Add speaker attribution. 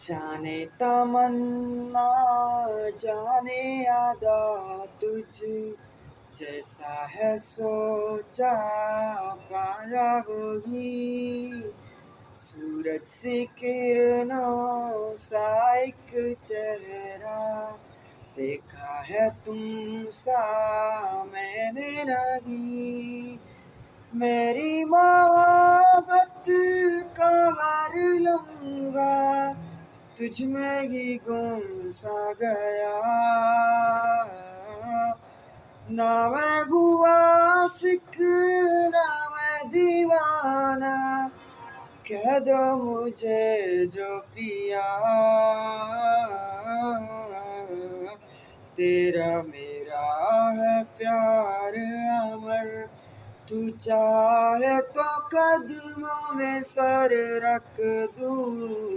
Speaker 1: जाने तमन्ना जाने अदा तुझ जैसा है सोचा पाया वही। सूरज से किरणों सा एक चेहरा देखा है तुम सा मैंने नहीं। मेरी मोहब्बत का हर लम्हा तुझ में ही गुम सा गया। ना मैं हुआ आशिक ना मैं दीवाना, कह दो मुझे जो पिया। तेरा मेरा है प्यार अमर, तू चाहे तो कदमों में सर रख दूं।